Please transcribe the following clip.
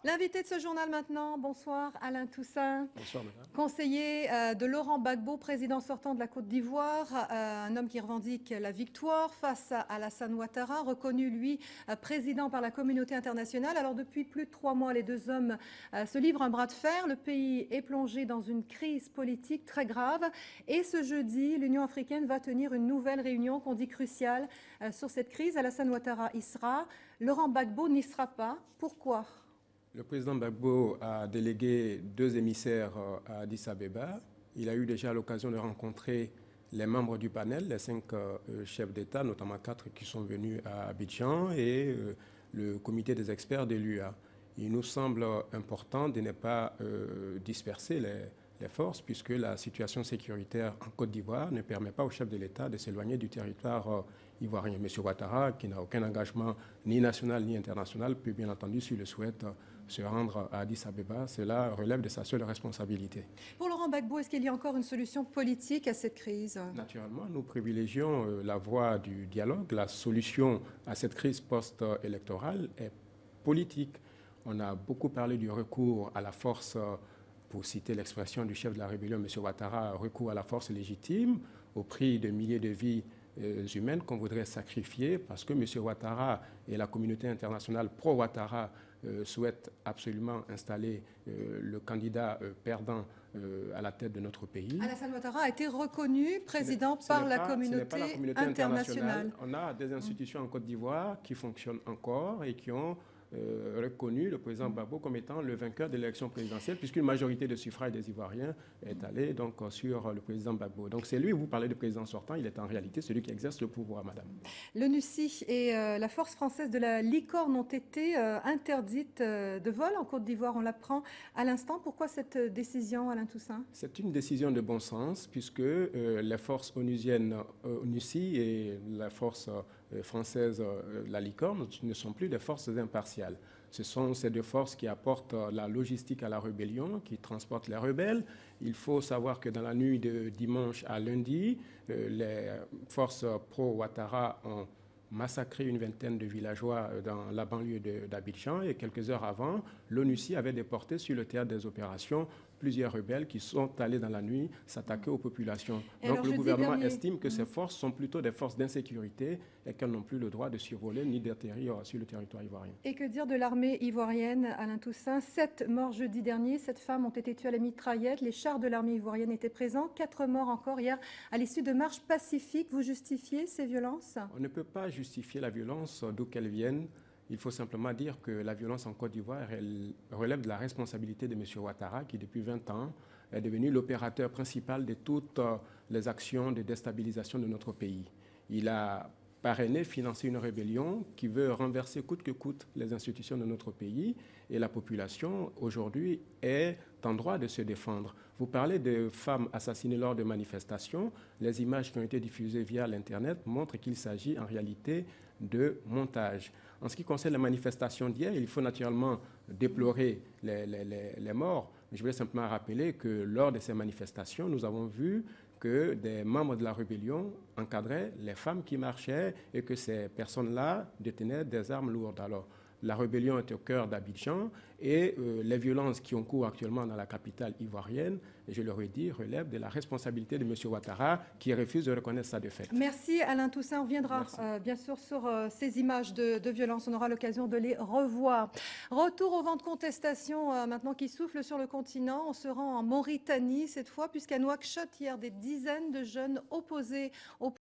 L'invité de ce journal maintenant, bonsoir Alain Toussaint. Bonsoir, madame. Conseiller de Laurent Gbagbo, président sortant de la Côte d'Ivoire, un homme qui revendique la victoire face à Alassane Ouattara, reconnu, lui, président par la communauté internationale. Alors depuis plus de 3 mois, les deux hommes se livrent un bras de fer. Le pays est plongé dans une crise politique très grave. Et ce jeudi, l'Union africaine va tenir une nouvelle réunion qu'on dit cruciale sur cette crise. Alassane Ouattara y sera. Laurent Gbagbo n'y sera pas. Pourquoi ? Le président Gbagbo a délégué 2 émissaires à Addis Abeba. Il a eu déjà l'occasion de rencontrer les membres du panel, les 5 chefs d'État, notamment 4 qui sont venus à Abidjan, et le comité des experts de l'UA. Il nous semble important de ne pas disperser les forces, puisque la situation sécuritaire en Côte d'Ivoire ne permet pas au chef de l'État de s'éloigner du territoire ivoirien. M. Ouattara, qui n'a aucun engagement ni national ni international, peut bien entendu, s'il le souhaite, se rendre à Addis Abeba. Cela relève de sa seule responsabilité. Pour Laurent Gbagbo, est-ce qu'il y a encore une solution politique à cette crise? Naturellement, nous privilégions la voie du dialogue. La solution à cette crise post-électorale est politique. On a beaucoup parlé du recours à la force, pour citer l'expression du chef de la rébellion, M. Ouattara, recours à la force légitime au prix de milliers de vies humaines qu'on voudrait sacrifier parce que M. Ouattara et la communauté internationale pro-Ouattara souhaitent absolument installer le candidat perdant à la tête de notre pays. Alassane Ouattara a été reconnu président par la communauté internationale. On a des institutions en Côte d'Ivoire qui fonctionnent encore et qui ont reconnu le président Gbagbo comme étant le vainqueur de l'élection présidentielle, puisqu'une majorité de suffrages des Ivoiriens est allée donc sur le président Gbagbo. Donc c'est lui, vous parlez de président sortant, il est en réalité celui qui exerce le pouvoir, madame. L'ONUCI et la force française de la licorne ont été interdites de vol en Côte d'Ivoire. On l'apprend à l'instant. Pourquoi cette décision, Alain Toussaint? C'est une décision de bon sens, puisque les forces onusiennes, ONUCI et la force française, la licorne, ne sont plus des forces impartiales. Ce sont ces 2 forces qui apportent la logistique à la rébellion, qui transportent les rebelles. Il faut savoir que dans la nuit de dimanche à lundi, les forces pro-Ouattara ont massacré une vingtaine de villageois dans la banlieue d'Abidjan, et quelques heures avant, l'ONUCI avait déporté sur le théâtre des opérations plusieurs rebelles qui sont allés dans la nuit s'attaquer aux populations. Donc le gouvernement estime que ces forces sont plutôt des forces d'insécurité et qu'elles n'ont plus le droit de survoler ni d'atterrir sur le territoire ivoirien. Et que dire de l'armée ivoirienne, Alain Toussaint? 7 morts jeudi dernier, 7 femmes ont été tuées à la mitraillette, les chars de l'armée ivoirienne étaient présents, 4 morts encore hier à l'issue de marches pacifiques. Vous justifiez ces violences? On ne peut pas justifier la violence d'où qu'elle vienne. Il faut simplement dire que la violence en Côte d'Ivoire relève de la responsabilité de M. Ouattara, qui depuis 20 ans est devenu l'opérateur principal de toutes les actions de déstabilisation de notre pays. Il a parrainé, financé une rébellion qui veut renverser coûte que coûte les institutions de notre pays, et la population aujourd'hui est en droit de se défendre. Vous parlez de femmes assassinées lors de manifestations. Les images qui ont été diffusées via l'Internet montrent qu'il s'agit en réalité de montage. En ce qui concerne les manifestations d'hier, il faut naturellement déplorer les morts. Je voulais simplement rappeler que lors de ces manifestations, nous avons vu que des membres de la rébellion encadraient les femmes qui marchaient et que ces personnes-là détenaient des armes lourdes. Alors, la rébellion est au cœur d'Abidjan et les violences qui ont cours actuellement dans la capitale ivoirienne, je le redis, relèvent de la responsabilité de M. Ouattara qui refuse de reconnaître sa défaite. Merci Alain Toussaint. On reviendra bien sûr sur ces images de violence. On aura l'occasion de les revoir. Retour au vent de contestation maintenant qui souffle sur le continent. On se rend en Mauritanie cette fois puisqu'à Nouakchott, hier, des dizaines de jeunes opposés au